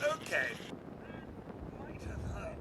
Okay. Might have hurt.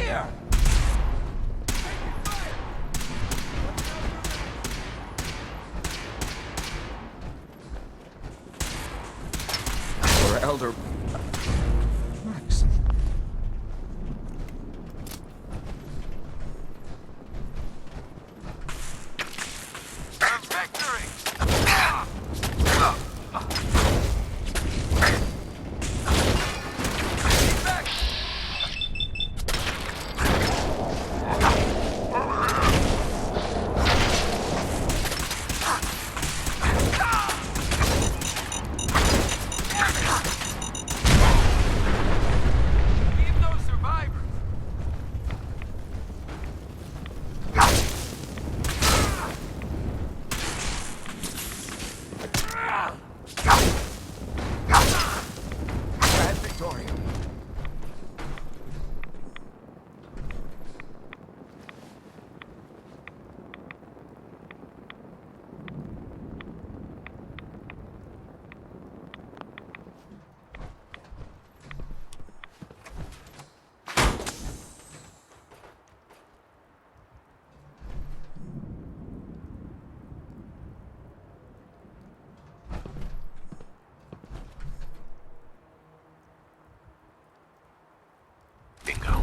here! Or Elder... Max. Bingo.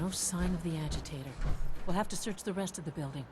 No sign of the agitator. We'll have to search the rest of the building.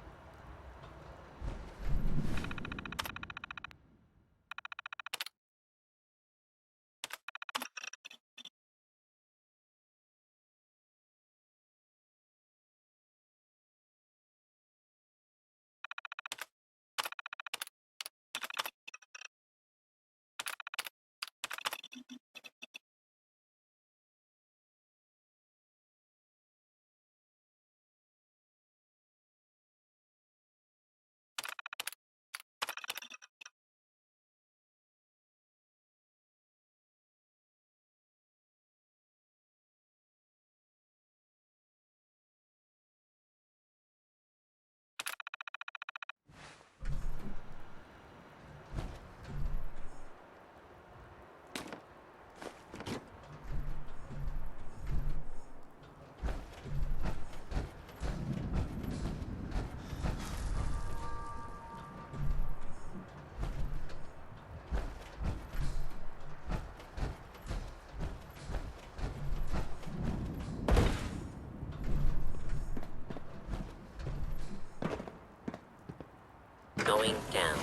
Going down.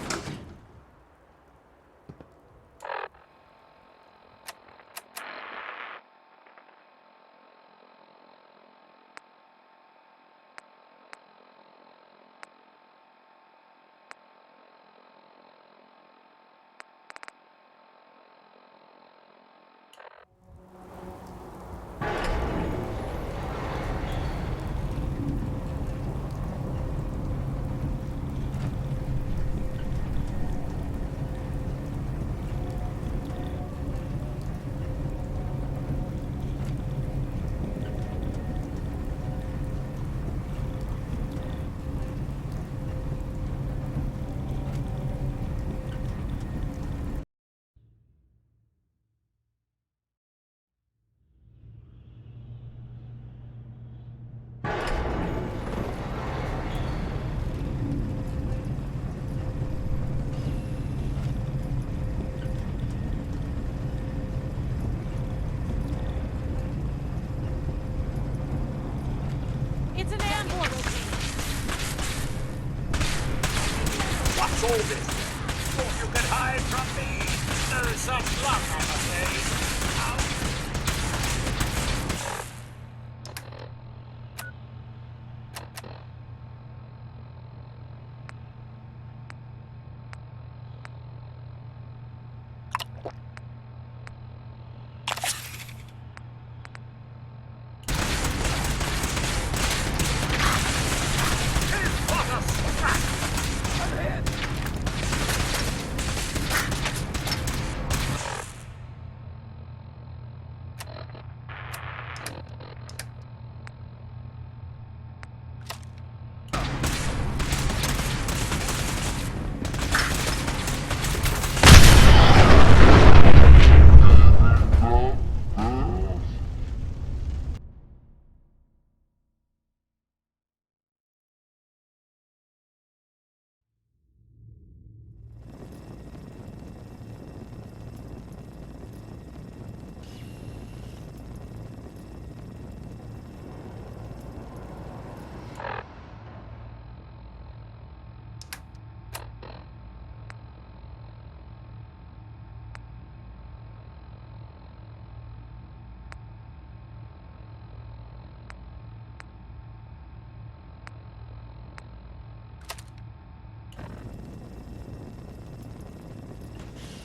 What's all this? Thought you could hide from me? There's some luck on the face.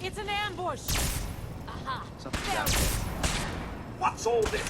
It's an ambush! Aha! Something's out there. What's all this?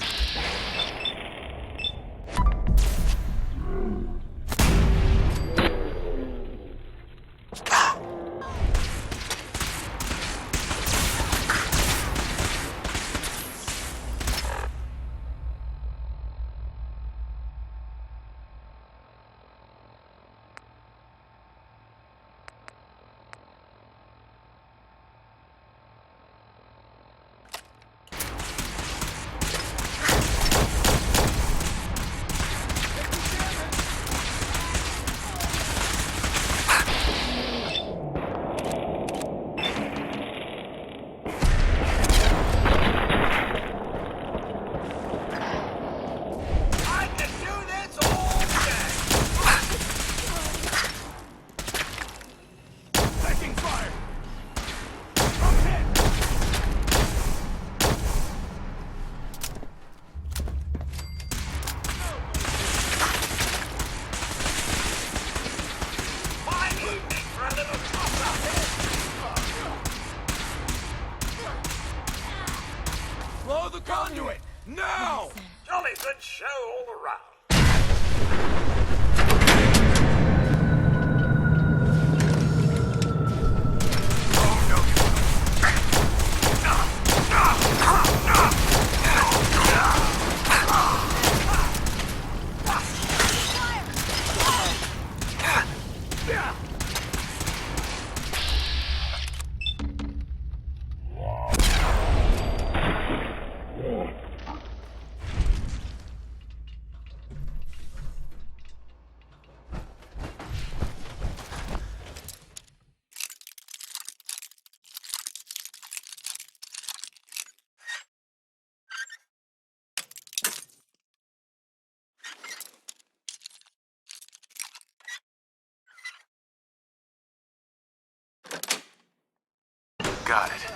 Blow the conduit! Now! Jolly good show all around. Got it.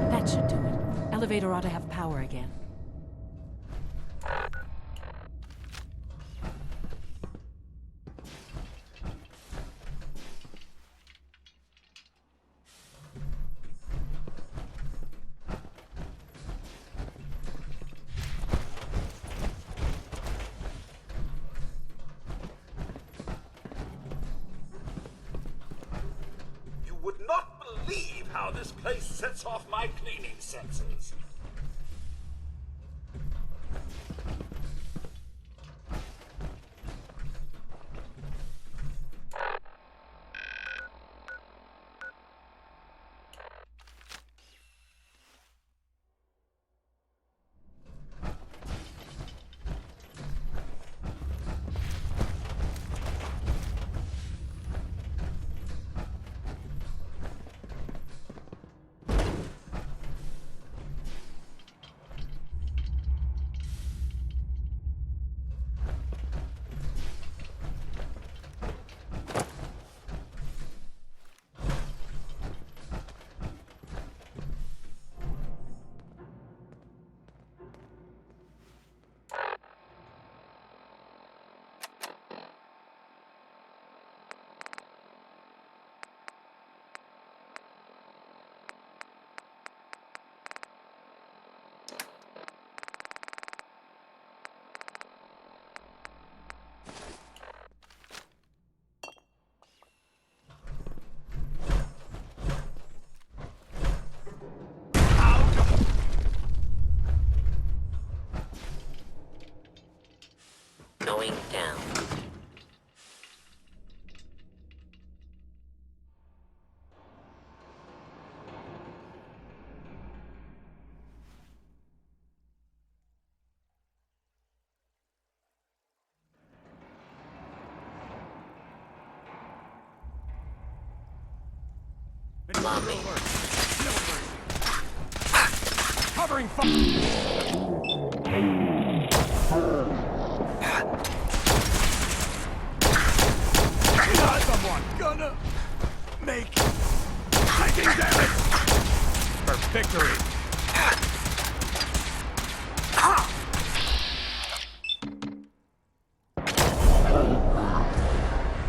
That should do it. Elevator ought to have power again. this place sets off my cleaning senses. Going down. Lobby. Covering fire. Someone gonna make taking damage for victory.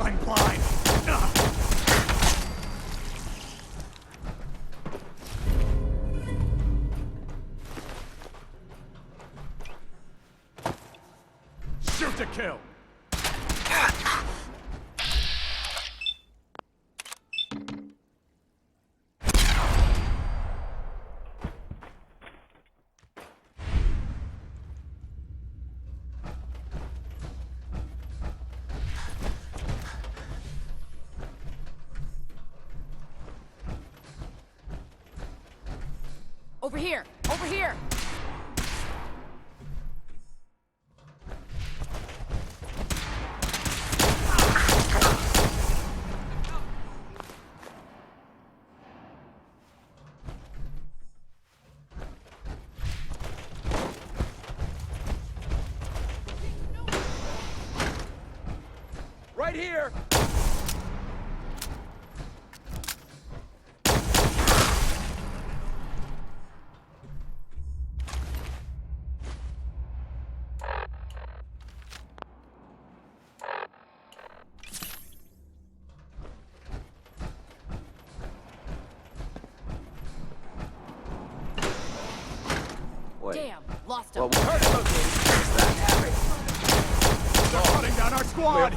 I'm blind. Shoot to kill. Over here! Over here! Right here. Damn! Lost him! Well, we heard about this. They're hunting down our squad.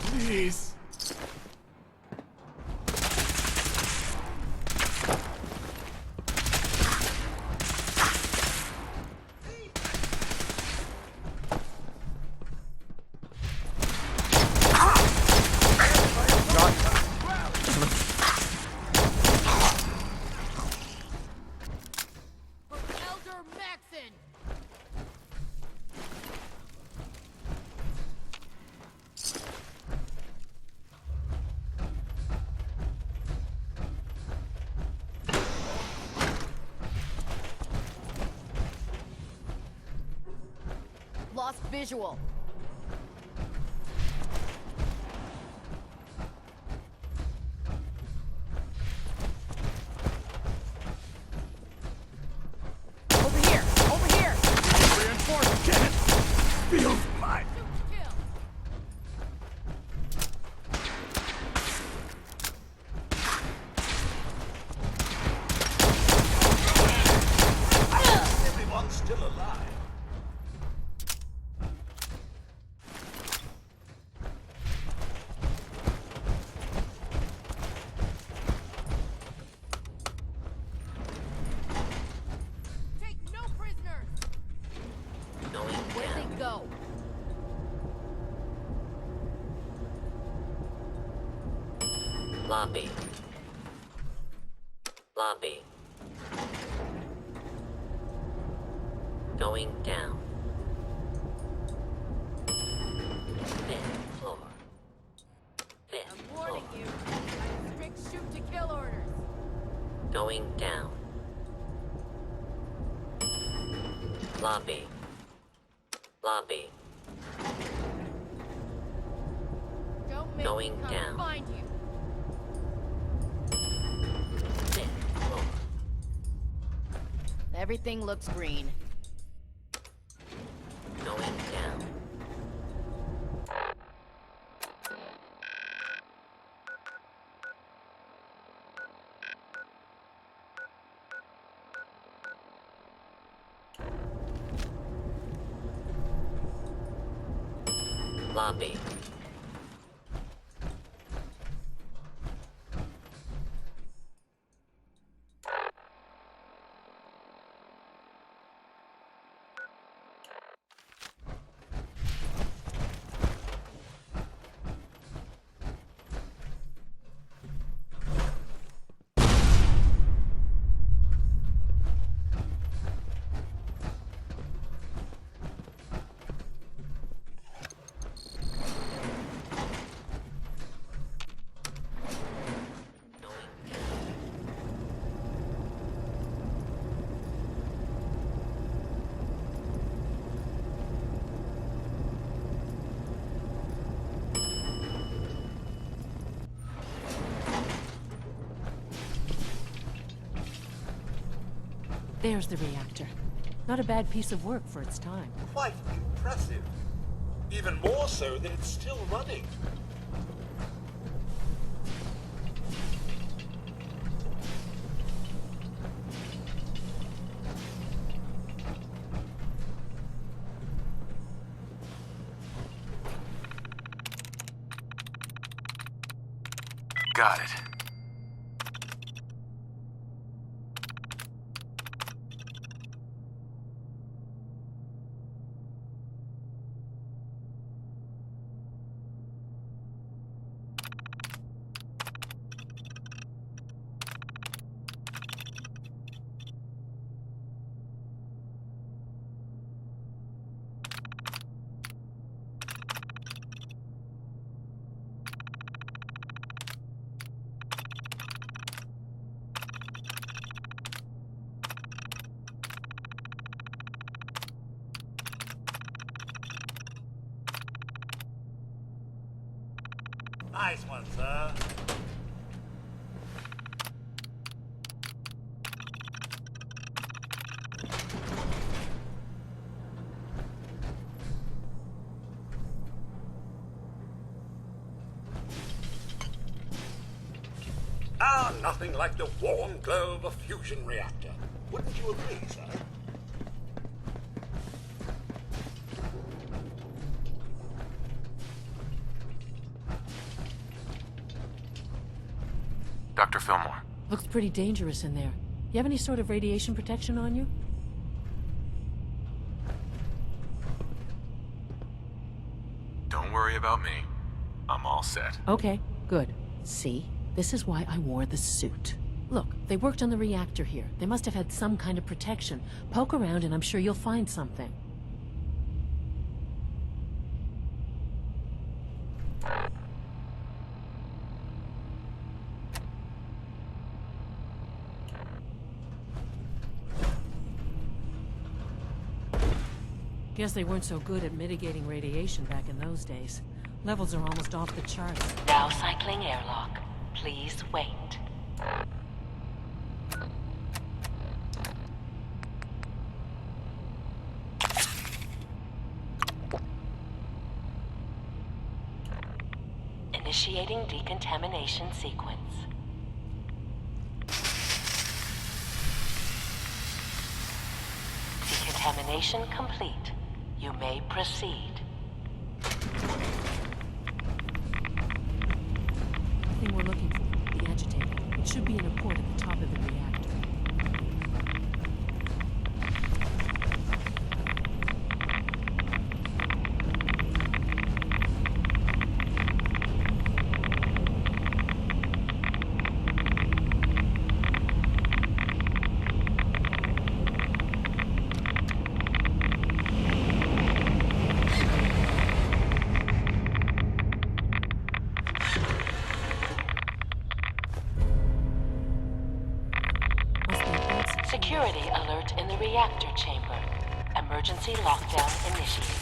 Please. Elder Maxon! Lost visual. Over here! Over here! Reinforced. Get it? Feels mine. Kill! Everyone's still alive. Lobby. Lobby. Going down. Fifth floor. Fifth I'm floor. warning you. I have strict shoot-to-kill orders. Going down. Lobby. Lobby. Don't make Going me come down. find you. Fifth floor. Everything looks green. Going down. Lobby. There's the reactor. Not a bad piece of work for its time. Quite impressive. Even more so that it's still running. Got it. Nice one, sir. Nothing like the warm glow of a fusion reactor. Wouldn't you agree, sir? Dr. Fillmore. Looks pretty dangerous in there. You have any sort of radiation protection on you? Don't worry about me. I'm all set. Okay, good. See? This is why I wore the suit. Look, they worked on the reactor here. They must have had some kind of protection. Poke around and I'm sure you'll find something. Guess they weren't so good at mitigating radiation back in those days. Levels are almost off the charts. Now cycling airlock. Please wait. Initiating decontamination sequence. Decontamination complete. You may proceed. The thing we're looking for, the agitator. It should be in a port at the top of the reactor. Security alert in the reactor chamber. Emergency lockdown initiated.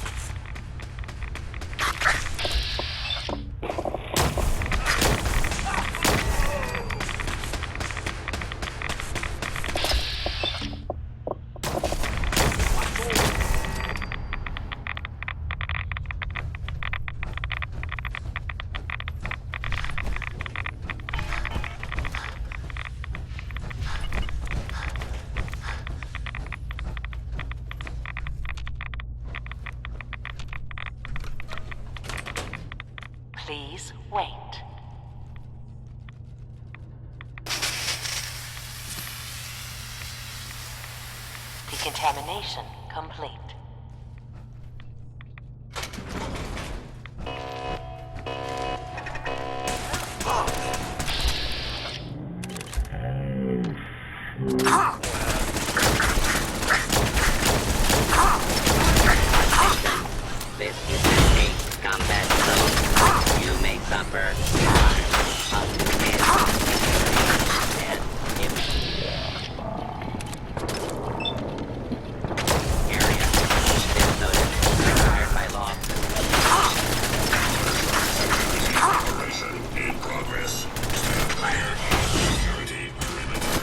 Please wait. Decontamination complete. This is a combat zone. You may suffer harm up to 10 and area. This notice required by law. Operation in progress. Stand clear of the security perimeter.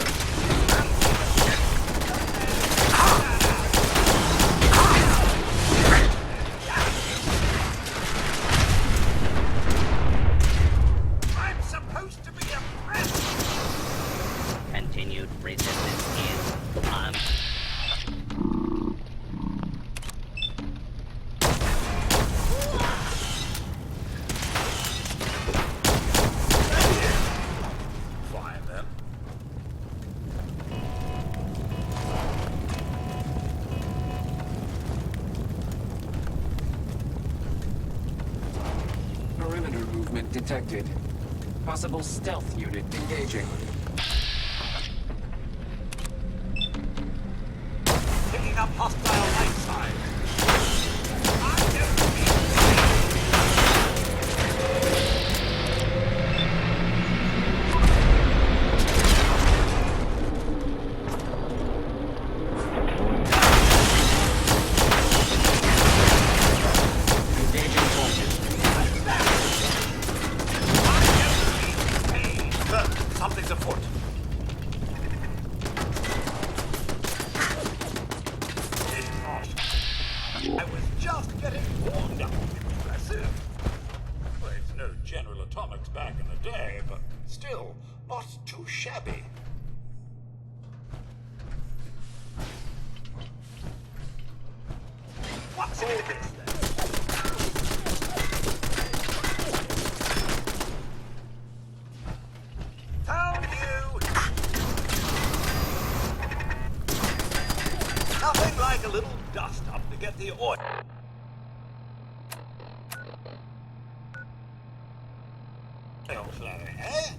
I'm supposed to be impressed. Continued resistance is on. Fine then. Perimeter movement detected. Possible stealth unit engaging. Picking up hostile light signs. I don't need Engaging target. Something's afoot. I was just getting warmed up. Impressive. Well, it's no General Atomics back in the day, but still, not too shabby. What's all this then? Found you! Nothing like a little dust up to get the oil. Flowing, eh?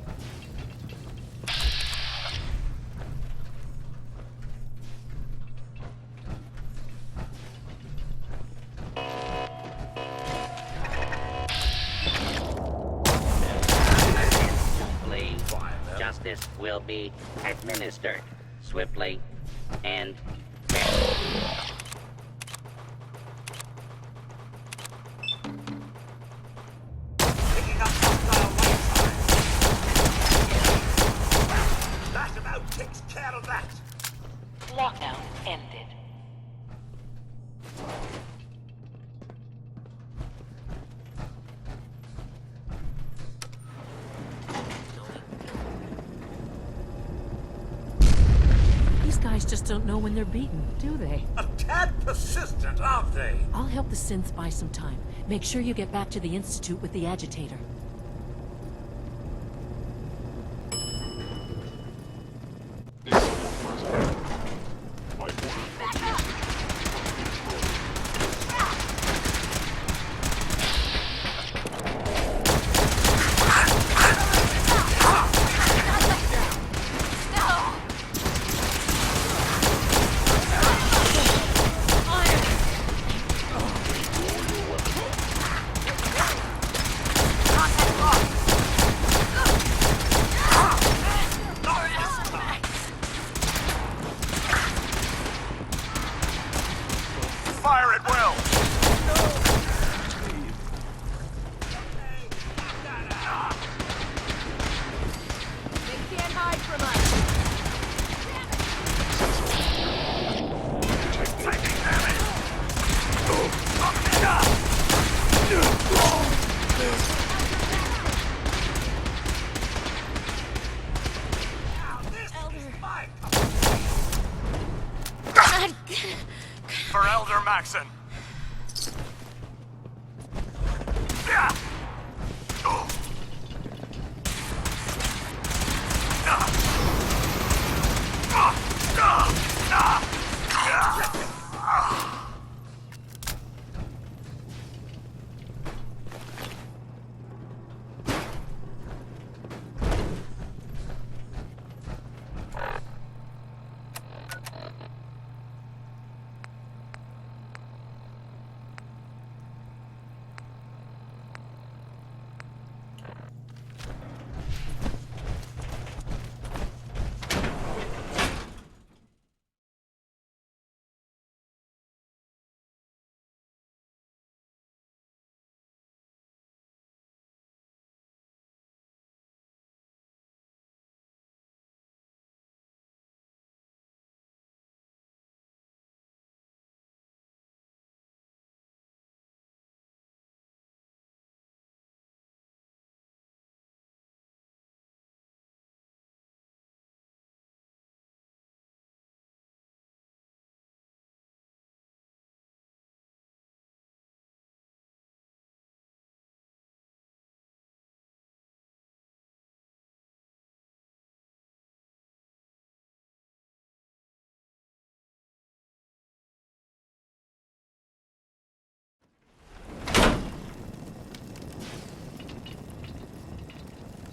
Swiftly, justice will be administered swiftly and Picking up hostile light signs. That about takes care of that. Lockdown ended. These guys just don't know when they're beaten, do they? A tad persistent, aren't they? I'll help the synths buy some time. Make sure you get back to the Institute with the agitator. Elder Maxon! Yeah! Oh.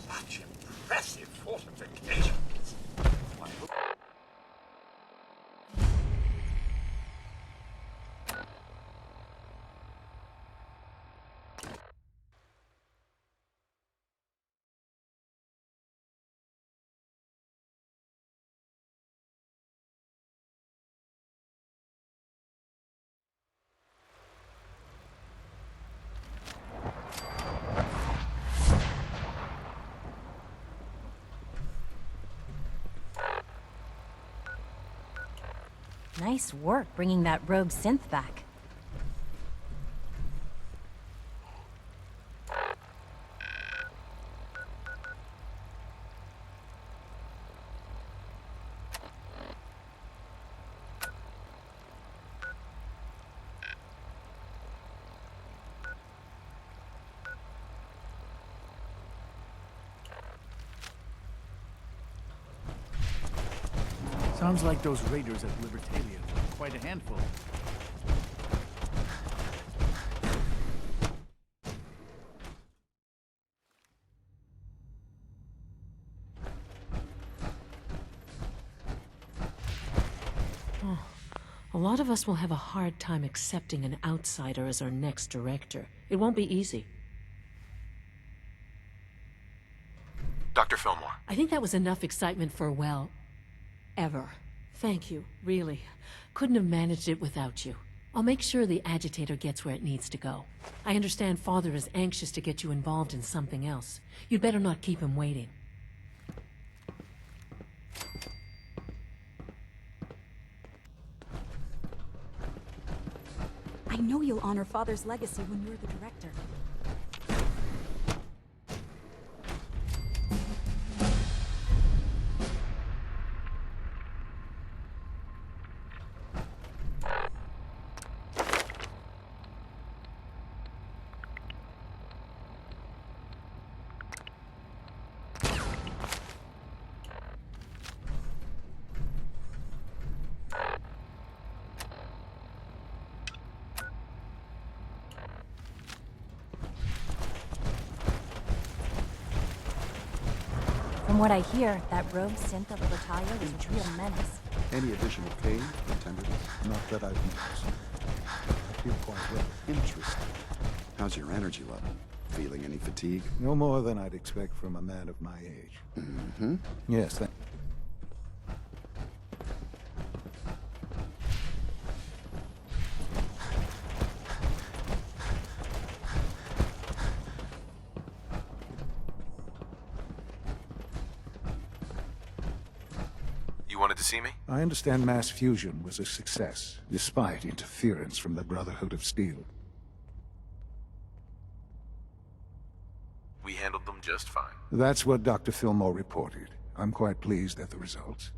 Such impressive fortifications. Why, look. Nice work bringing that rogue synth back. Sounds like those raiders at Libertalia were quite a handful. A lot of us will have a hard time accepting an outsider as our next director. It won't be easy. Dr. Fillmore. I think that was enough excitement for, well, ever. Thank you, really. Couldn't have managed it without you. I'll make sure the agitator gets where it needs to go. I understand Father is anxious to get you involved in something else. You'd better not keep him waiting. I know you'll honor Father's legacy when you're the director. From what I hear, that rogue synth of Libertalia was a real menace. Any additional pain intended? Not that I've noticed. I feel quite well. Interesting. How's your energy level? Feeling any fatigue? No more than I'd expect from a man of my age. Mm-hmm. Yes, You wanted to see me? I understand mass fusion was a success, despite interference from the Brotherhood of Steel. We handled them just fine. That's what Dr. Fillmore reported. I'm quite pleased at the results.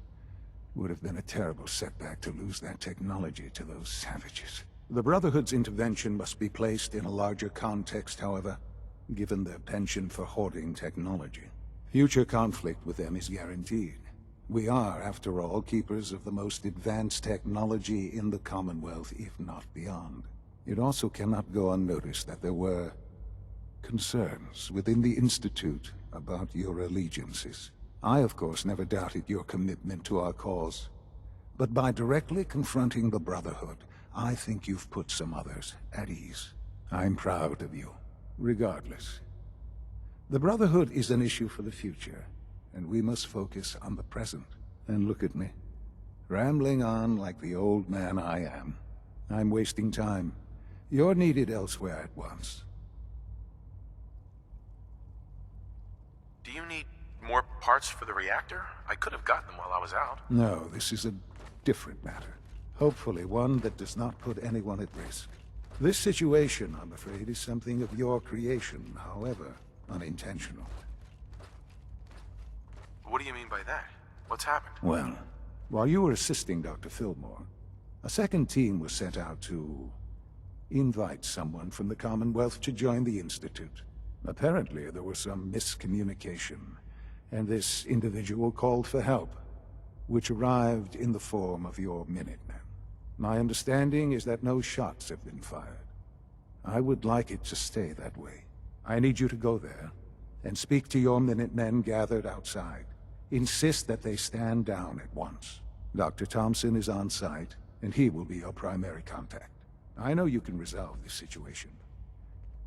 Would have been a terrible setback to lose that technology to those savages. The Brotherhood's intervention must be placed in a larger context, however, given their penchant for hoarding technology. Future conflict with them is guaranteed. We are, after all, keepers of the most advanced technology in the Commonwealth, if not beyond. It also cannot go unnoticed that there were concerns within the Institute about your allegiances. I, of course, never doubted your commitment to our cause. But by directly confronting the Brotherhood, I think you've put some others at ease. I'm proud of you. Regardless, the Brotherhood is an issue for the future, and we must focus on the present. And look at me, rambling on like the old man I am. I'm wasting time. You're needed elsewhere at once. Do you need more parts for the reactor? I could have gotten them while I was out. No, this is a different matter. Hopefully one that does not put anyone at risk. This situation, I'm afraid, is something of your creation, however unintentional. What do you mean by that? What's happened? Well, while you were assisting Dr. Fillmore, a second team was sent out to invite someone from the Commonwealth to join the Institute. Apparently, there was some miscommunication, and this individual called for help, which arrived in the form of your Minutemen. My understanding is that no shots have been fired. I would like it to stay that way. I need you to go there and speak to your Minutemen gathered outside. Insist that they stand down at once. Dr. Thompson is on site, and he will be your primary contact. I know you can resolve this situation,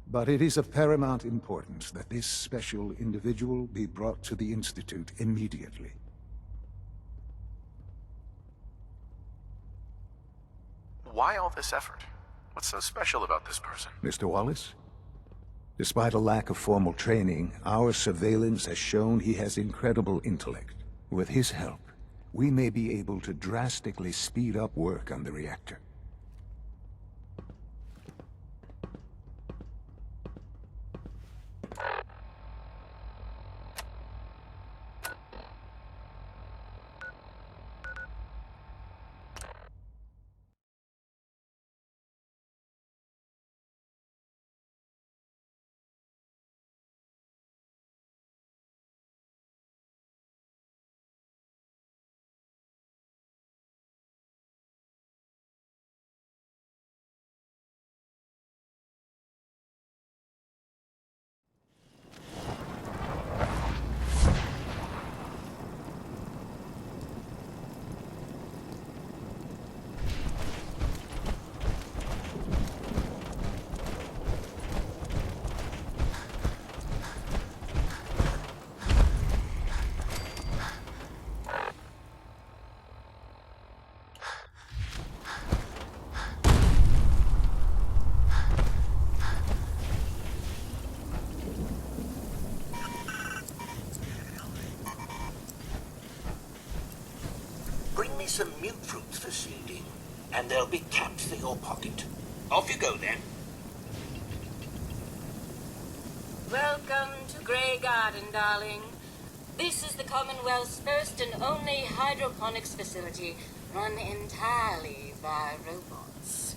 but it is of paramount importance that this special individual be brought to the Institute immediately. Why all this effort? What's so special about this person? Mr. Wallace? Despite a lack of formal training, our surveillance has shown he has incredible intellect. With his help, we may be able to drastically speed up work on the reactor. Bring me some milk fruits for seeding, and there'll be caps for your pocket. Off you go, then. Welcome to Grey Garden, darling. This is the Commonwealth's first and only hydroponics facility run entirely by robots.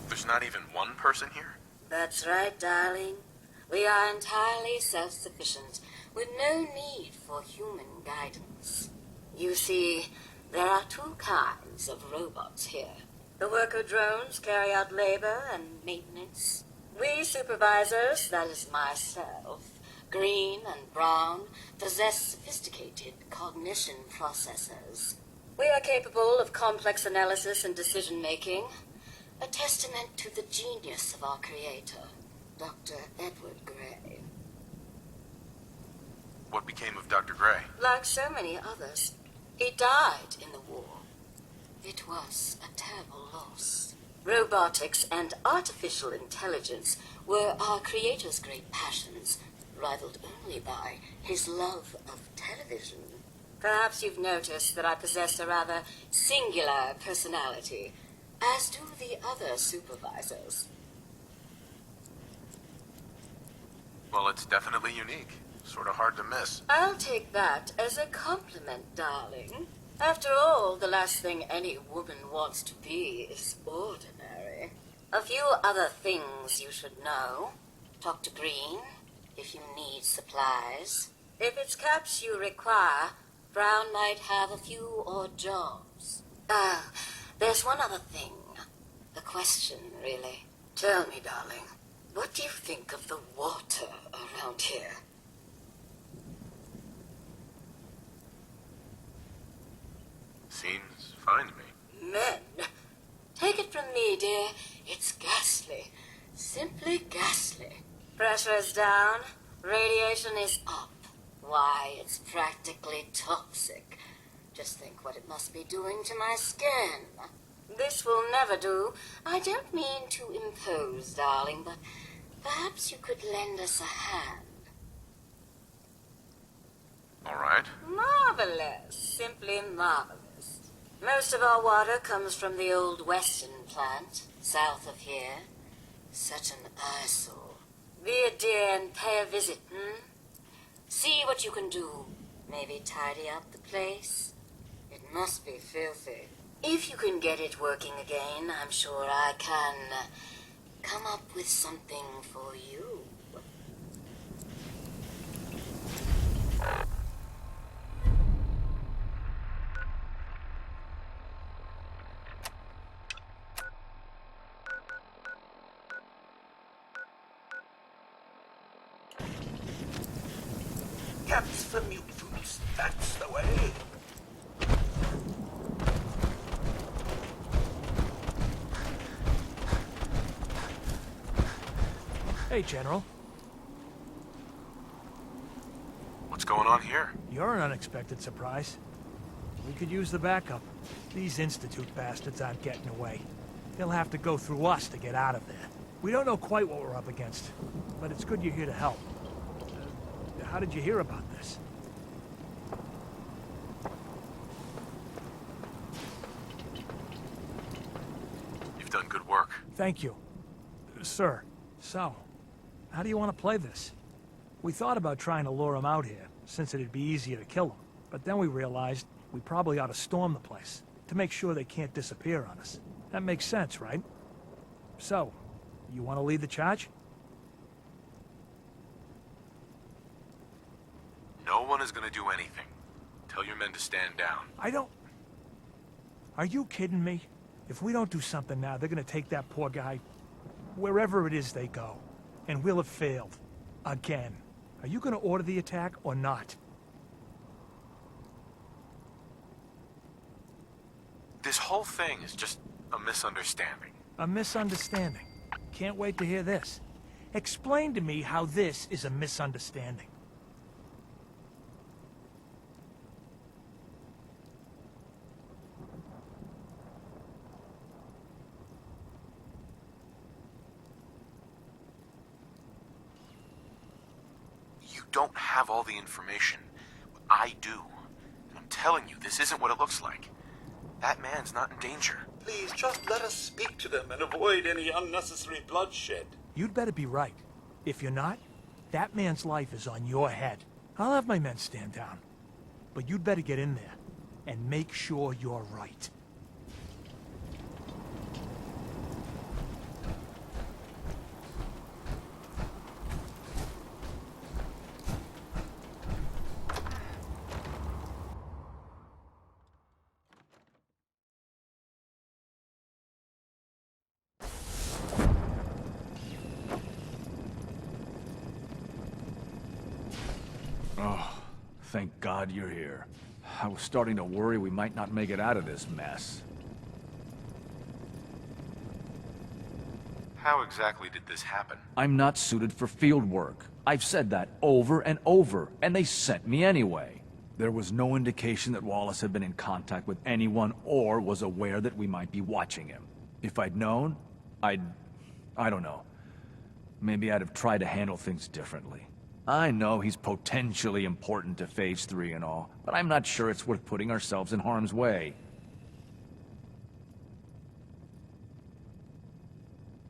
There's not even one person here? That's right, darling. We are entirely self-sufficient, with no need for human guidance. You see, there are two kinds of robots here. The worker drones carry out labor and maintenance. We supervisors, that is myself, Green and Brown, possess sophisticated cognition processors. We are capable of complex analysis and decision-making, a testament to the genius of our creator, Dr. Edward Gray. What became of Dr. Gray? Like so many others, he died in the war. It was a terrible loss. Robotics and artificial intelligence were our creator's great passions, rivaled only by his love of television. Perhaps you've noticed that I possess a rather singular personality, as do the other supervisors. Well, it's definitely unique. Sort of hard to miss. I'll take that as a compliment, darling. After all, the last thing any woman wants to be is ordinary. A few other things you should know. Talk to Green if you need supplies. If it's caps you require, Brown might have a few odd jobs. There's one other thing. A question, really. Tell me, darling, what do you think of the water around here? Seems fine to me. Men, take it from me, dear. It's ghastly. Simply ghastly. Pressure's down. Radiation is up. Why, it's practically toxic. Just think what it must be doing to my skin. This will never do. I don't mean to impose, darling, but perhaps you could lend us a hand. All right. Marvelous. Simply marvelous. Most of our water comes from the old Western plant, south of here. Such an eyesore. Be a dear and pay a visit, See what you can do. Maybe tidy up the place. It must be filthy. If you can get it working again, I'm sure I can come up with something for you. Caps for mutants, that's the way. Hey, General. What's going on here? You're an unexpected surprise. We could use the backup. These Institute bastards aren't getting away. They'll have to go through us to get out of there. We don't know quite what we're up against, but it's good you're here to help. How did you hear about this? You've done good work. Thank you. Sir, so, how do you want to play this? We thought about trying to lure him out here, since it'd be easier to kill him. But then we realized we probably ought to storm the place, to make sure they can't disappear on us. That makes sense, right? So, you want to lead the charge? No one is gonna do anything. Tell your men to stand down. I don't... Are you kidding me? If we don't do something now, they're gonna take that poor guy wherever it is they go. And we'll have failed. Again. Are you gonna order the attack or not? This whole thing is just a misunderstanding. A misunderstanding. Can't wait to hear this. Explain to me how this is a misunderstanding. You don't have all the information. I do. And I'm telling you, this isn't what it looks like. That man's not in danger. Please, just let us speak to them and avoid any unnecessary bloodshed. You'd better be right. If you're not, that man's life is on your head. I'll have my men stand down. But you'd better get in there and make sure you're right. Oh, thank God you're here. I was starting to worry we might not make it out of this mess. How exactly did this happen? I'm not suited for field work. I've said that over and over, and they sent me anyway. There was no indication that Wallace had been in contact with anyone or was aware that we might be watching him. If I'd known, I don't know. Maybe I'd have tried to handle things differently. I know he's potentially important to Phase 3 and all, but I'm not sure it's worth putting ourselves in harm's way.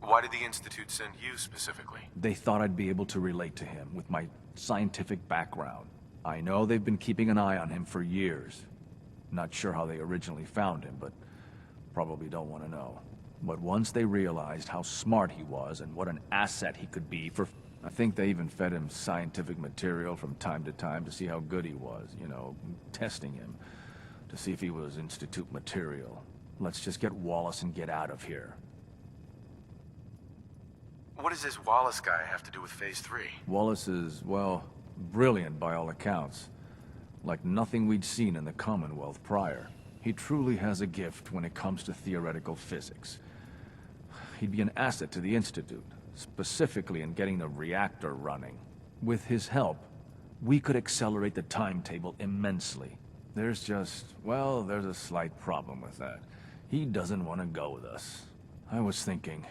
Why did the Institute send you specifically? They thought I'd be able to relate to him with my scientific background. I know they've been keeping an eye on him for years. Not sure how they originally found him, but probably don't want to know. But once they realized how smart he was and what an asset he could be for... I think they even fed him scientific material from time to time to see how good he was, you know, testing him, to see if he was Institute material. Let's just get Wallace and get out of here. What does this Wallace guy have to do with Phase 3? Wallace is, well, brilliant by all accounts. Like nothing we'd seen in the Commonwealth prior. He truly has a gift when it comes to theoretical physics. He'd be an asset to the Institute, specifically in getting the reactor running. With his help, we could accelerate the timetable immensely. There's just, well, there's a slight problem with that. He doesn't want to go with us. I was thinking,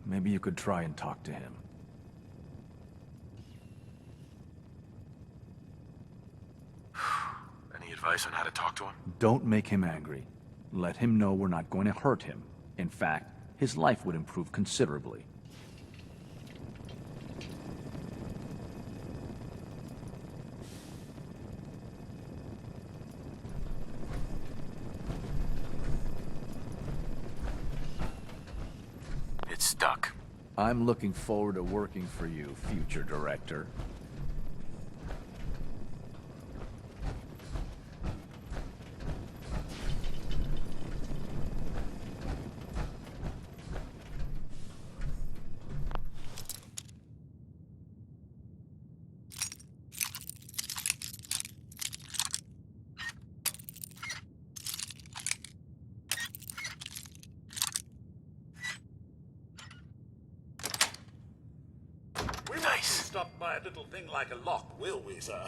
maybe you could try and talk to him. Any advice on how to talk to him? Don't make him angry. Let him know we're not going to hurt him. In fact, his life would improve considerably. It's stuck. I'm looking forward to working for you, future director. Stop by a little thing like a lock, will we, sir?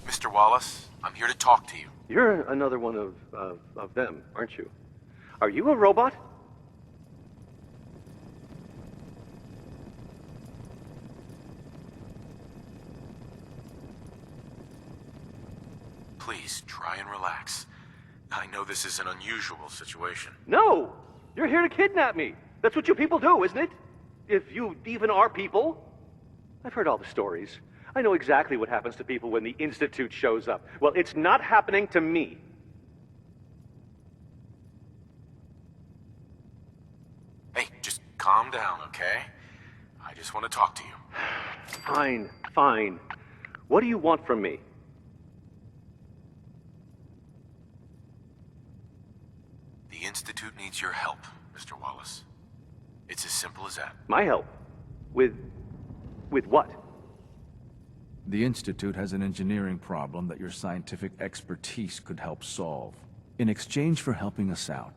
Mr. Wallace, I'm here to talk to you. You're another one of them, aren't you? Are you a robot? Please, try and relax. I know this is an unusual situation. No! You're here to kidnap me! That's what you people do, isn't it? If you even are people. I've heard all the stories. I know exactly what happens to people when the Institute shows up. Well, it's not happening to me. Hey, just calm down, okay? I just want to talk to you. Fine, fine. What do you want from me? The Institute needs your help, Mr. Wallace. It's as simple as that. My help? With what? The Institute has an engineering problem that your scientific expertise could help solve. In exchange for helping us out,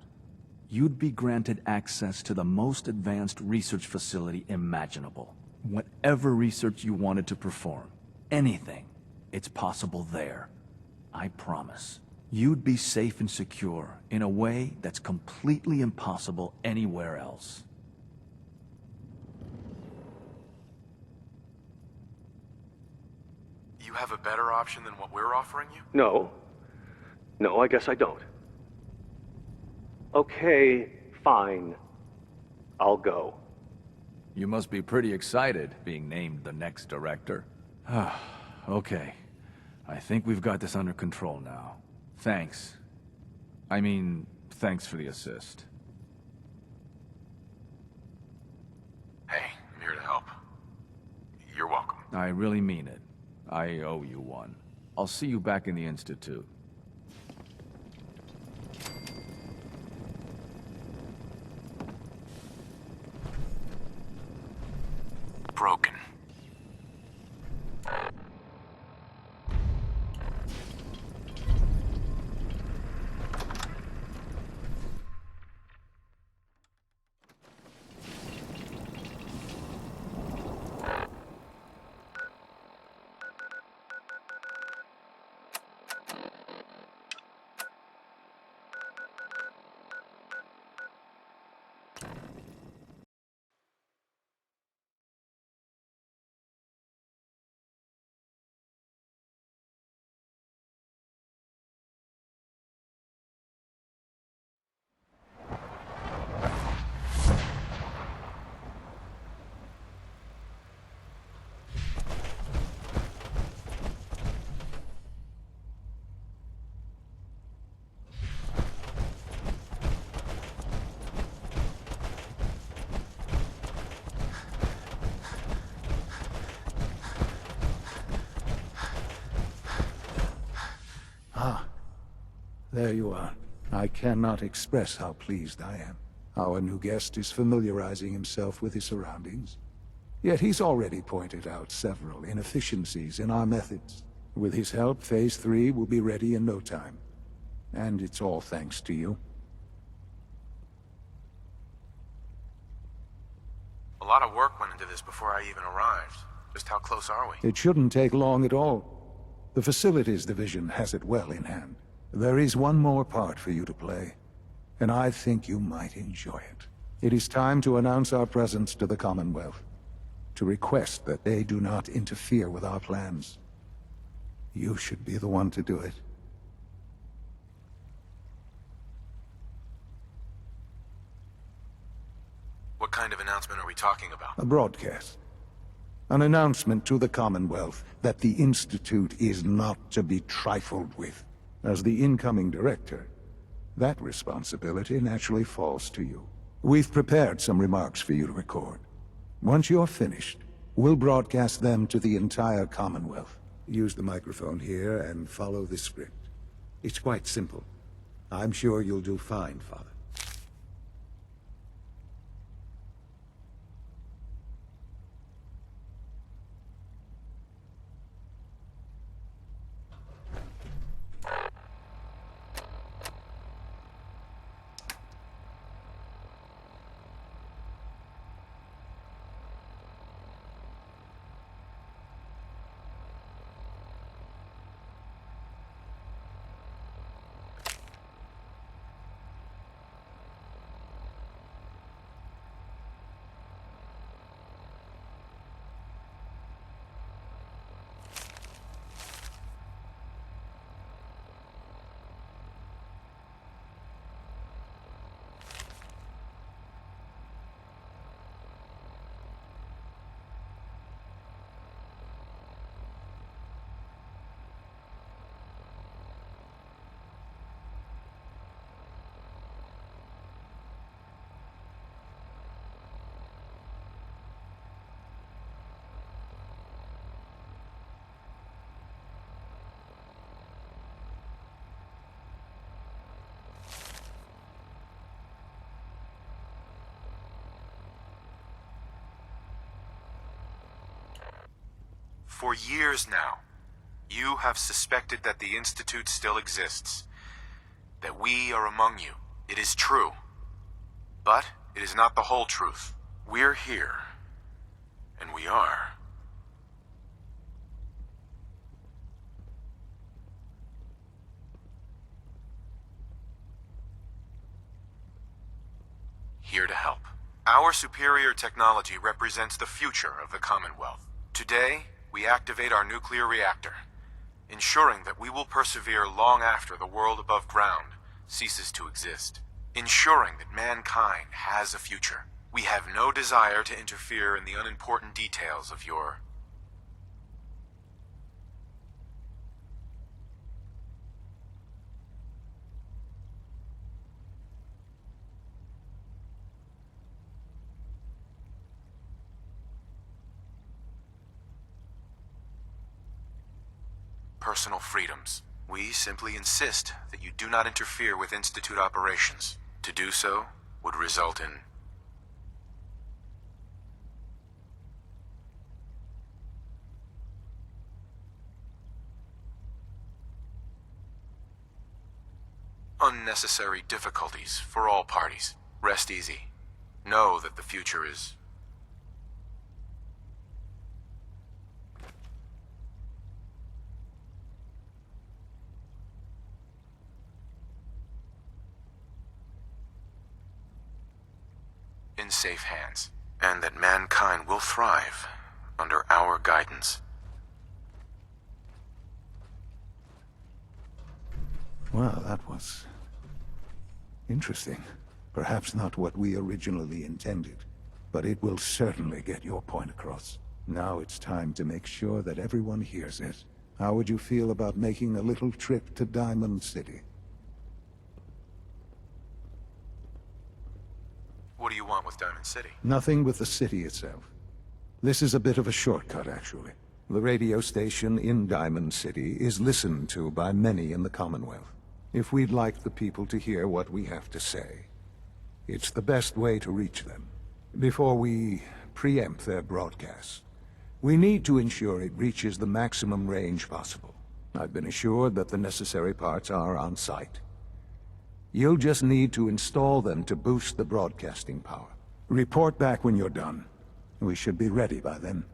you'd be granted access to the most advanced research facility imaginable. Whatever research you wanted to perform, anything, it's possible there. I promise. You'd be safe and secure in a way that's completely impossible anywhere else. You have a better option than what we're offering you? No. No, I guess I don't. Okay, fine. I'll go. You must be pretty excited being named the next director. Okay. I think we've got this under control now. Thanks. I mean, thanks for the assist. Hey, I'm here to help. You're welcome. I really mean it. I owe you one. I'll see you back in the Institute. Broken. There you are. I cannot express how pleased I am. Our new guest is familiarizing himself with his surroundings. Yet he's already pointed out several inefficiencies in our methods. With his help, Phase 3 will be ready in no time. And it's all thanks to you. A lot of work went into this before I even arrived. Just how close are we? It shouldn't take long at all. The Facilities Division has it well in hand. There is one more part for you to play, and I think you might enjoy it. It is time to announce our presence to the Commonwealth, to request that they do not interfere with our plans. You should be the one to do it. What kind of announcement are we talking about? A broadcast. An announcement to the Commonwealth that the Institute is not to be trifled with. As the incoming director, that responsibility naturally falls to you. We've prepared some remarks for you to record. Once you're finished, we'll broadcast them to the entire Commonwealth. Use the microphone here and follow the script. It's quite simple. I'm sure you'll do fine, Father. For years now, you have suspected that the Institute still exists. That we are among you. It is true. But it is not the whole truth. We're here. And we are. here to help. Our superior technology represents the future of the Commonwealth. Today, we activate our nuclear reactor, ensuring that we will persevere long after the world above ground ceases to exist. Ensuring that mankind has a future. We have no desire to interfere in the unimportant details of your... personal freedoms. We simply insist that you do not interfere with Institute operations. To do so would result in... unnecessary difficulties for all parties. Rest easy. Know that the future is... in safe hands, and that mankind will thrive under our guidance. Well, that was... interesting. Perhaps not what we originally intended, but it will certainly get your point across. Now it's time to make sure that everyone hears it. How would you feel about making a little trip to Diamond City? What do you want with Diamond City? Nothing with the city itself. This is a bit of a shortcut, actually. The radio station in Diamond City is listened to by many in the Commonwealth. If we'd like the people to hear what we have to say, it's the best way to reach them. Before we preempt their broadcasts, we need to ensure it reaches the maximum range possible. I've been assured that the necessary parts are on site. You'll just need to install them to boost the broadcasting power. Report back when you're done. We should be ready by then.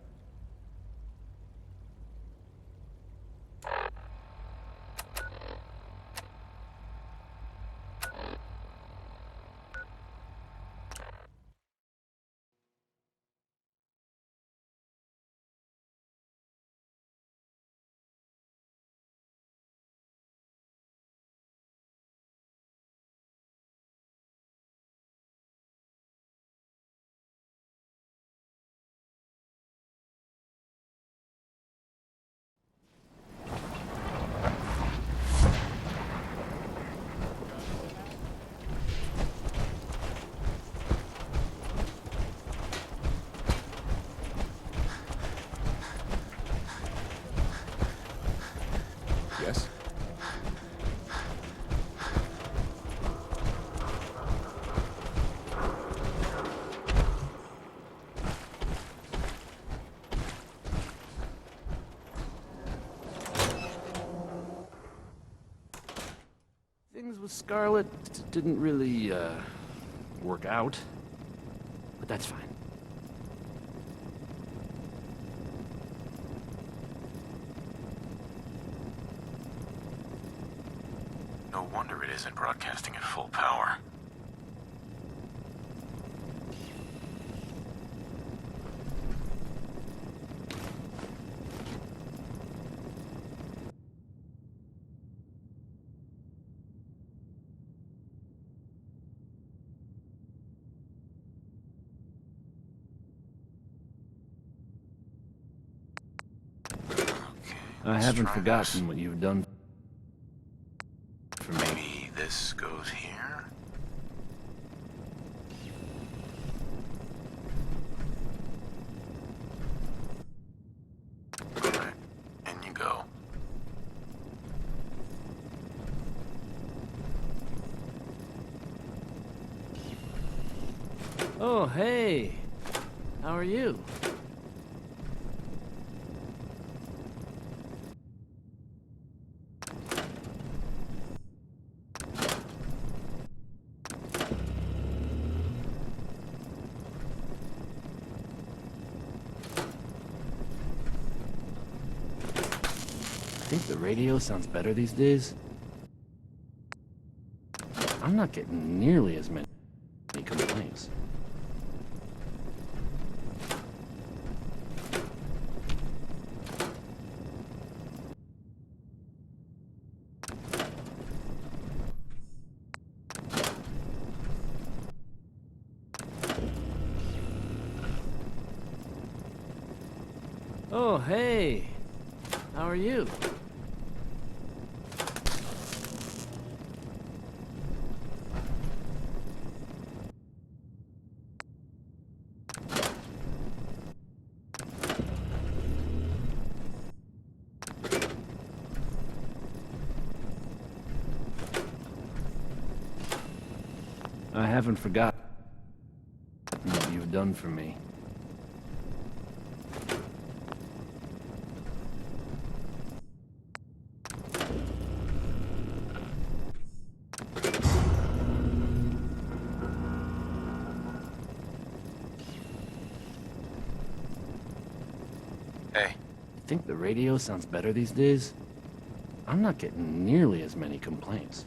Yes? Things with Scarlet didn't really, work out. But that's fine. No wonder it isn't broadcasting at full power. I haven't forgotten what you've done for me. Maybe this goes here? Alright, in you go. Oh, hey. How are you? I think the radio sounds better these days. I'm not getting nearly as many complaints. Oh, hey. How are you? I haven't forgotten what you've done for me. Hey. Think the radio sounds better these days? I'm not getting nearly as many complaints.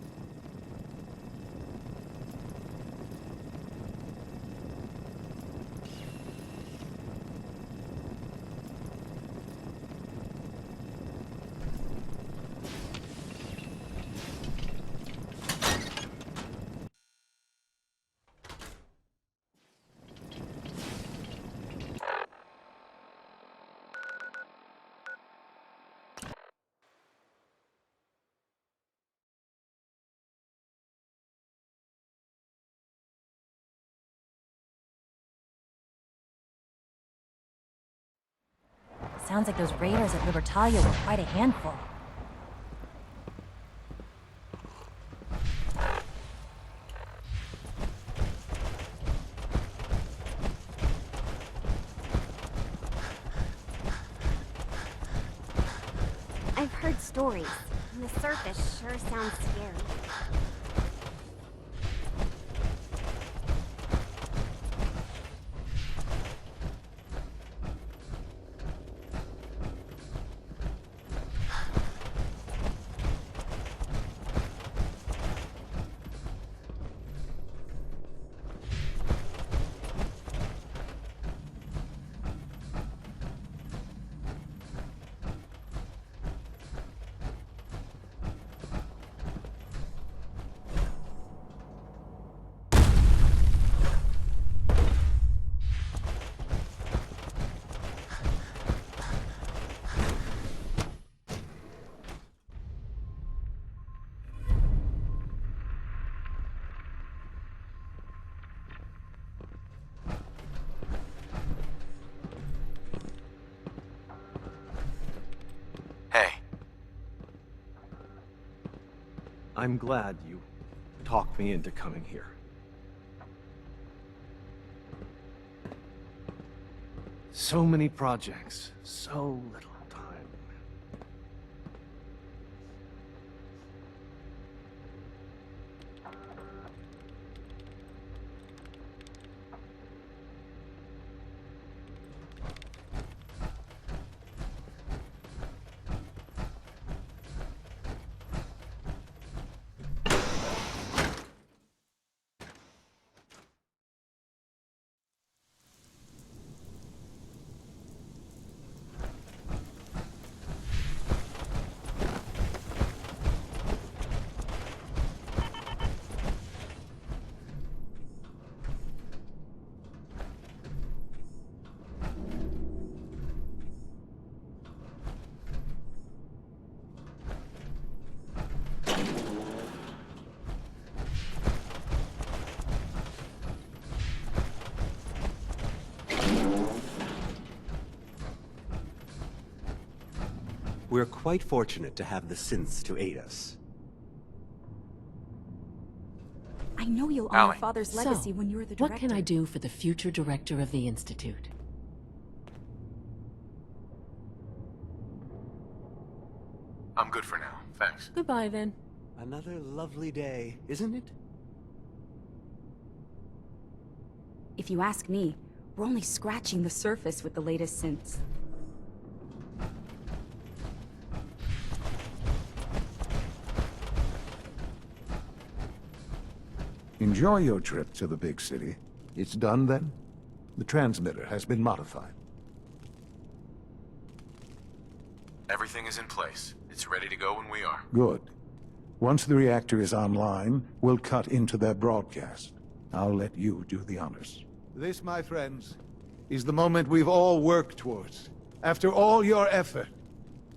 Sounds like those raiders at Libertalia were quite a handful. I've heard stories, and the surface sure sounds scary. Hey. I'm glad you talked me into coming here. So many projects, so little time. We're quite fortunate to have the synths to aid us. I know you'll honor Father's legacy when you're the director. What can I do for the future director of the Institute? I'm good for now, thanks. Goodbye, then. Another lovely day, isn't it? If you ask me, we're only scratching the surface with the latest synths. Enjoy your trip to the big city. It's done then? The transmitter has been modified. Everything is in place. It's ready to go when we are. Good. Once the reactor is online, we'll cut into their broadcast. I'll let you do the honors. This, my friends, is the moment we've all worked towards. After all your effort,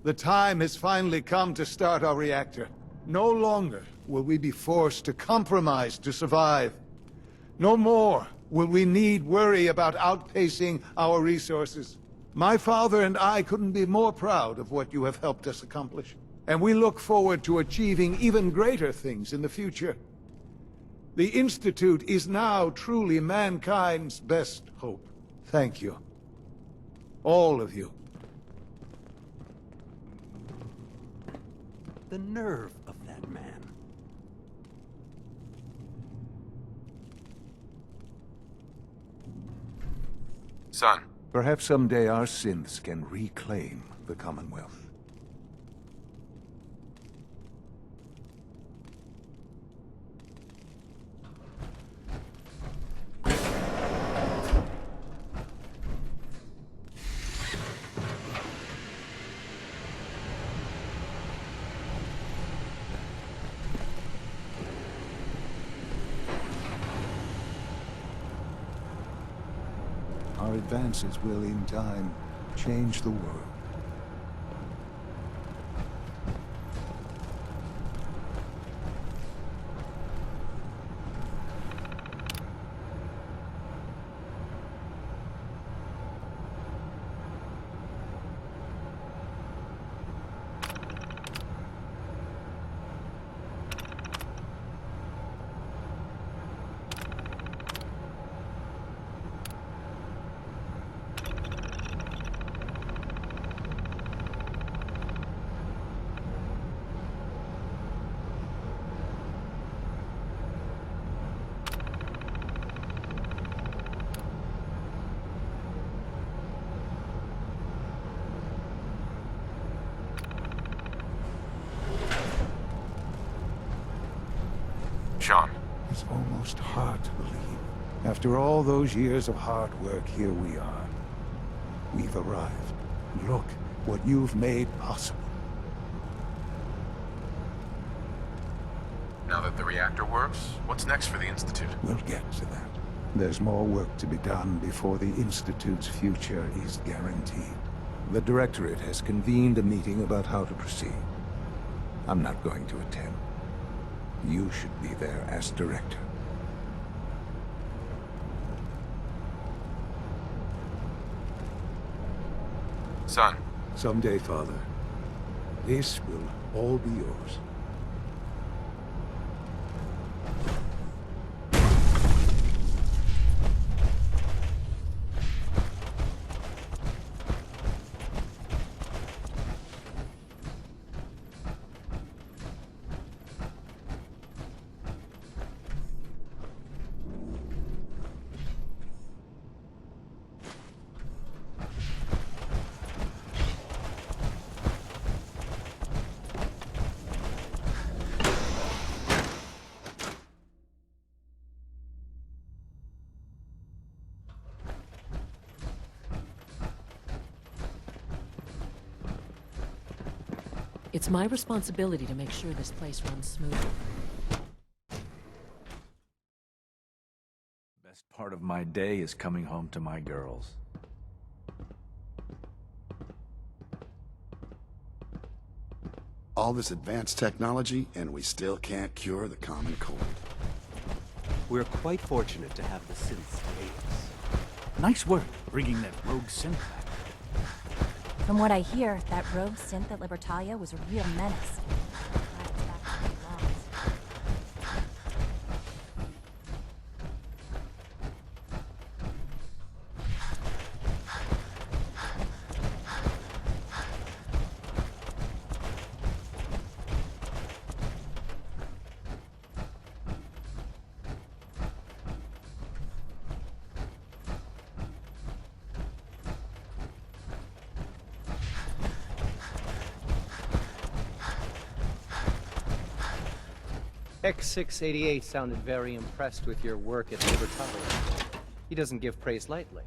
the time has finally come to start our reactor. No longer will we be forced to compromise to survive. No more will we need worry about outpacing our resources. My father and I couldn't be more proud of what you have helped us accomplish. And we look forward to achieving even greater things in the future. The Institute is now truly mankind's best hope. Thank you. All of you. The nerve of that man. Son. Perhaps someday our synths can reclaim the Commonwealth. Our advances will, in time, change the world. Sean. It's almost hard to believe. After all those years of hard work, here we are. We've arrived. Look what you've made possible. Now that the reactor works, what's next for the Institute? We'll get to that. There's more work to be done before the Institute's future is guaranteed. The Directorate has convened a meeting about how to proceed. I'm not going to attend. You should be there as Director. Son. Someday, Father, this will all be yours. It's my responsibility to make sure this place runs smoothly. Best part of my day is coming home to my girls. All this advanced technology, and we still can't cure the common cold. We're quite fortunate to have the synths to aid us. Nice work bringing that rogue synth back. From what I hear, that rogue synth at Libertalia was a real menace. Glad it's back where it belongs. X688 sounded very impressed with your work at Libertalia. He doesn't give praise lightly.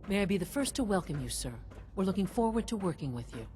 May I be the first to welcome you, sir. We're looking forward to working with you.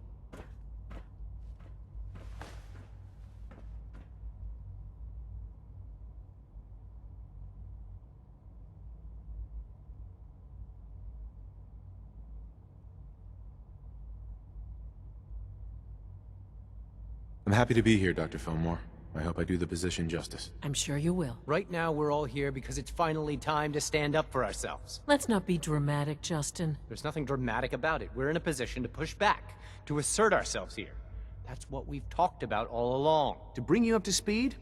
I'm happy to be here, Dr. Fillmore. I hope I do the position justice. I'm sure you will. Right now, we're all here because it's finally time to stand up for ourselves. Let's not be dramatic, Justin. There's nothing dramatic about it. We're in a position to push back, to assert ourselves here. That's what we've talked about all along. To bring you up to speed,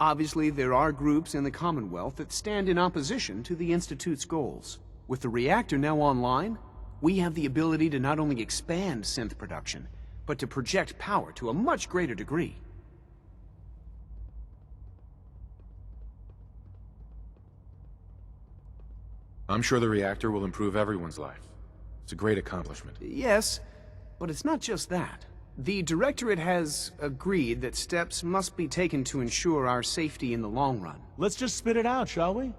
obviously there are groups in the Commonwealth that stand in opposition to the Institute's goals. With the reactor now online, we have the ability to not only expand synth production, but to project power to a much greater degree. I'm sure the reactor will improve everyone's life. It's a great accomplishment. Yes, but it's not just that. The Directorate has agreed that steps must be taken to ensure our safety in the long run. Let's just spit it out, shall we?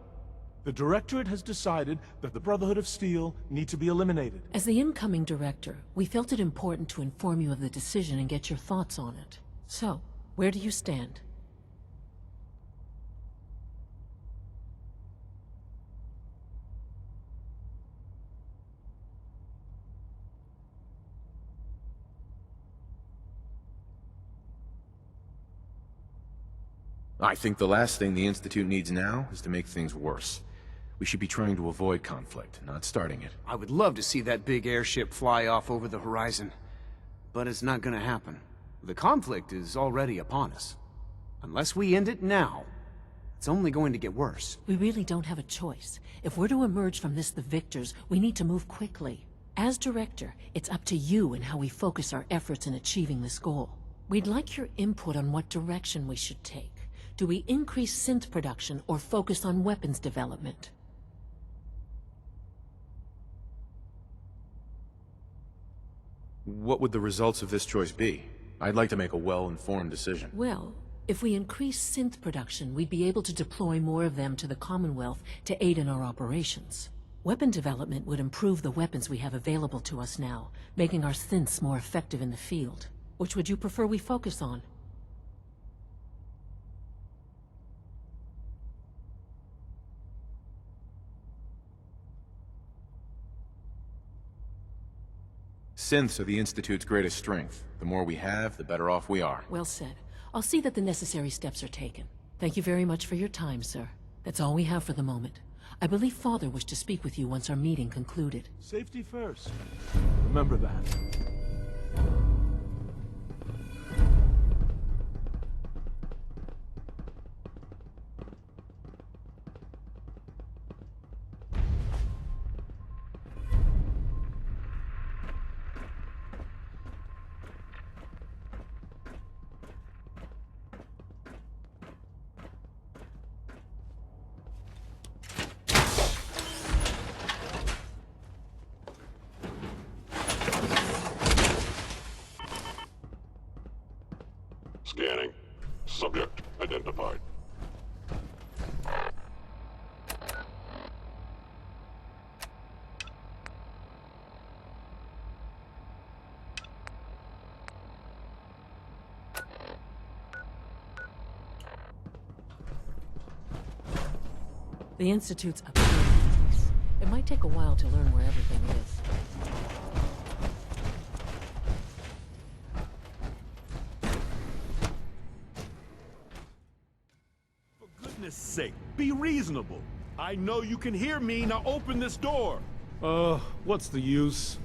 The Directorate has decided that the Brotherhood of Steel need to be eliminated. As the incoming director, we felt it important to inform you of the decision and get your thoughts on it. So, where do you stand? I think the last thing the Institute needs now is to make things worse. We should be trying to avoid conflict, not starting it. I would love to see that big airship fly off over the horizon, but it's not gonna happen. The conflict is already upon us. Unless we end it now, it's only going to get worse. We really don't have a choice. If we're to emerge from this the victors, we need to move quickly. As director, it's up to you and how we focus our efforts in achieving this goal. We'd like your input on what direction we should take. Do we increase synth production or focus on weapons development? What would the results of this choice be? I'd like to make a well-informed decision. Well, if we increase synth production, we'd be able to deploy more of them to the Commonwealth to aid in our operations. Weapon development would improve the weapons we have available to us now, making our synths more effective in the field. Which would you prefer we focus on? Synths are the Institute's greatest strength. The more we have, the better off we are. Well said. I'll see that the necessary steps are taken. Thank you very much for your time, sir. That's all we have for the moment. I believe Father wished to speak with you once our meeting concluded. Safety first. Remember that. Scanning. Subject identified. The Institute's up here. It might take a while to learn where everything is. For goodness sake, be reasonable. I know you can hear me, now open this door. What's the use?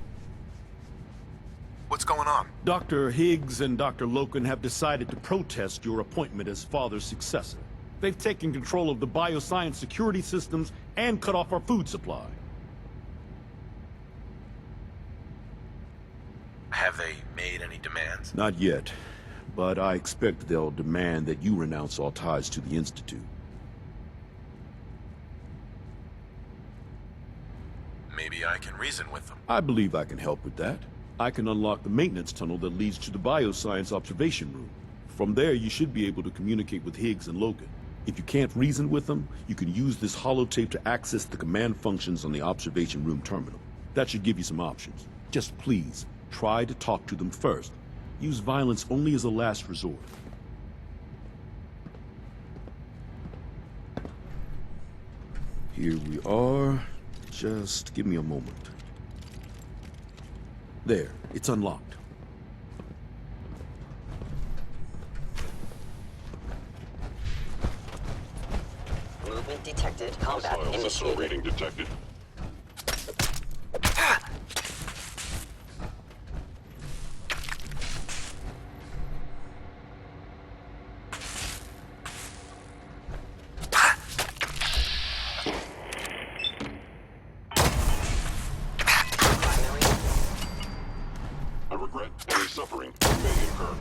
What's going on? Dr. Higgs and Dr. Loken have decided to protest your appointment as Father's successor. They've taken control of the bioscience security systems and cut off our food supply. Have they made any demands? Not yet, but I expect they'll demand that you renounce all ties to the Institute. Maybe I can reason with them. I believe I can help with that. I can unlock the maintenance tunnel that leads to the bioscience observation room. From there, you should be able to communicate with Higgs and Logan. If you can't reason with them, you can use this holotape to access the command functions on the observation room terminal. That should give you some options. Just please, try to talk to them first. Use violence only as a last resort. Here we are. Just give me a moment. There, it's unlocked. Movement detected. Combat initiated. Rating detected. I regret any suffering you may incur.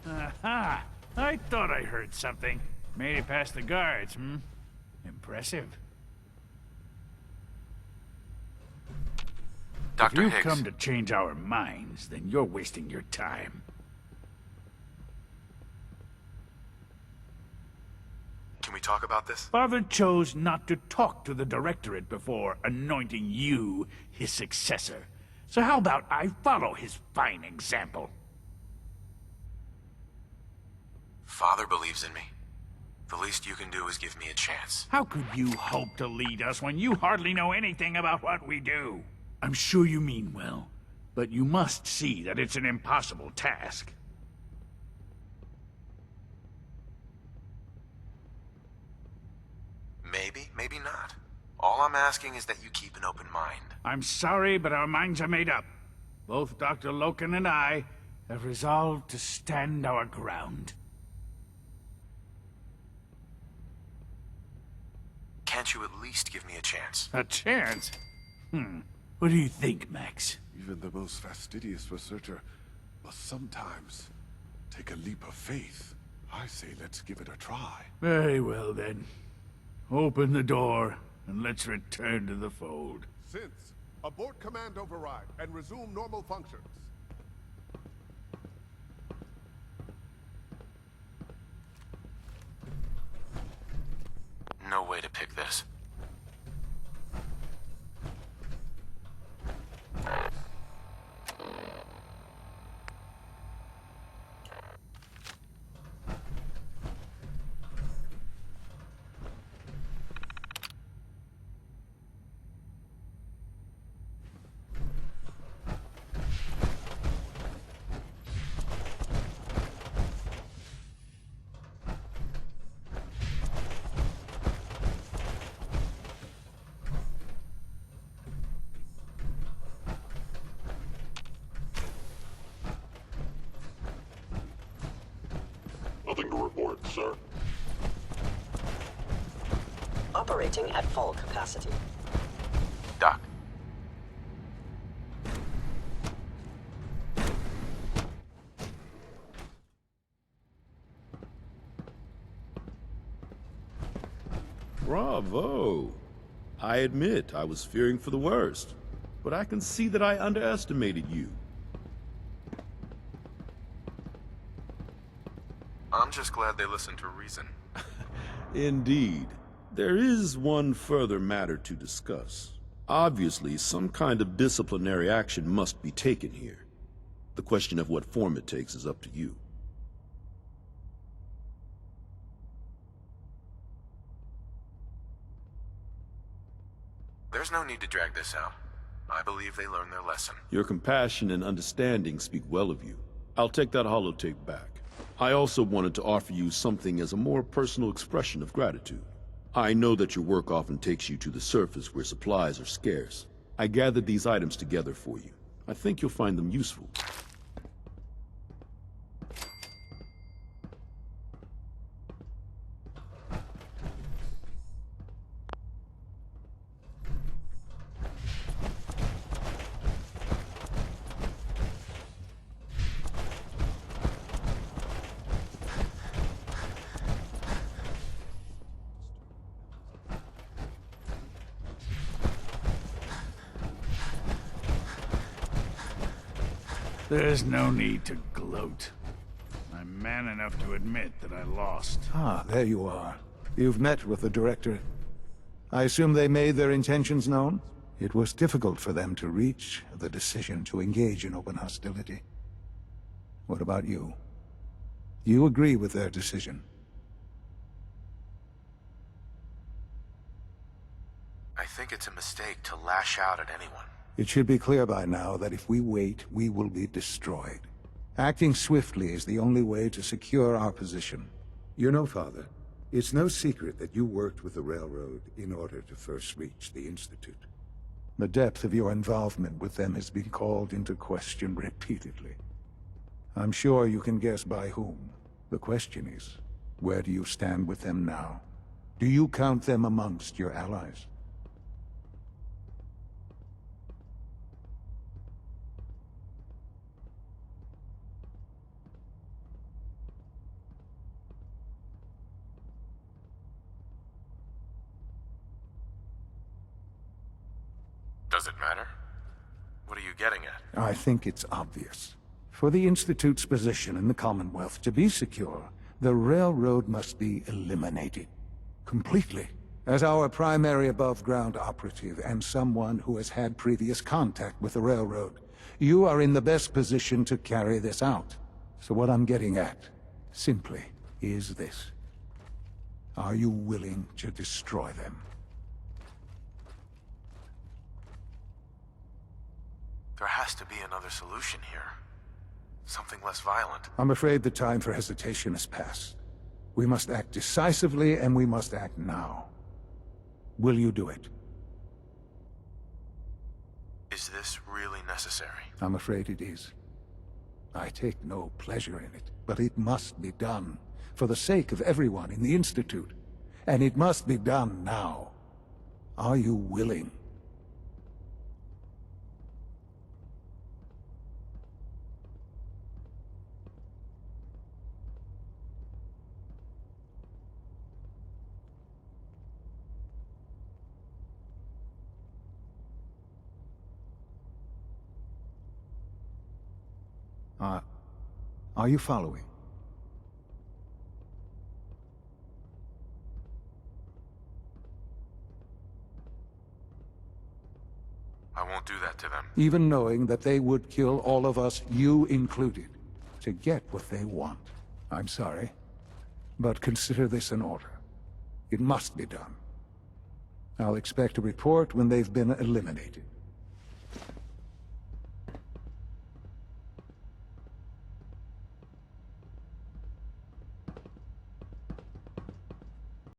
Aha! I thought I heard something. Made it past the guards, hmm? Impressive. Dr. If you've Higgs. come to change our minds, then you're wasting your time. Can we talk about this? Father chose not to talk to the Directorate before anointing you his successor. So how about I follow his fine example? Father believes in me. The least you can do is give me a chance. How could you hope to lead us when you hardly know anything about what we do? I'm sure you mean well, but you must see that it's an impossible task. Maybe, maybe not. All I'm asking is that you keep an open mind. I'm sorry, but our minds are made up. Both Dr. Loken and I have resolved to stand our ground. Can't you at least give me a chance? A chance? What do you think, Max? Even the most fastidious researcher must sometimes take a leap of faith. I say let's give it a try. Very well, then. Open the door, and let's return to the fold. Since, abort command override and resume normal functions. No way to pick this. Nothing to report, sir. Operating at full capacity. Doc. Bravo! I admit I was fearing for the worst, but I can see that I underestimated you. I'm just glad they listened to reason. Indeed. There is one further matter to discuss. Obviously, some kind of disciplinary action must be taken here. The question of what form it takes is up to you. There's no need to drag this out. I believe they learned their lesson. Your compassion and understanding speak well of you. I'll take that holotape back. I also wanted to offer you something as a more personal expression of gratitude. I know that your work often takes you to the surface where supplies are scarce. I gathered these items together for you. I think you'll find them useful. There's no need to gloat. I'm man enough to admit that I lost. Ah, there you are. You've met with the Directorate. I assume they made their intentions known? It was difficult for them to reach the decision to engage in open hostility. What about you? You agree with their decision? I think it's a mistake to lash out at anyone. It should be clear by now that if we wait, we will be destroyed. Acting swiftly is the only way to secure our position. You know, Father, it's no secret that you worked with the Railroad in order to first reach the Institute. The depth of your involvement with them has been called into question repeatedly. I'm sure you can guess by whom. The question is, where do you stand with them now? Do you count them amongst your allies? Does it matter? What are you getting at? I think it's obvious. For the Institute's position in the Commonwealth to be secure, the Railroad must be eliminated. Completely. As our primary above-ground operative and someone who has had previous contact with the Railroad, you are in the best position to carry this out. So what I'm getting at, simply, is this. Are you willing to destroy them? There has to be another solution here. Something less violent. I'm afraid the time for hesitation has passed. We must act decisively, and we must act now. Will you do it? Is this really necessary? I'm afraid it is. I take no pleasure in it, but it must be done, for the sake of everyone in the Institute. And it must be done now. Are you willing? Are you following? I won't do that to them. Even knowing that they would kill all of us, you included, to get what they want. I'm sorry, but consider this an order. It must be done. I'll expect a report when they've been eliminated.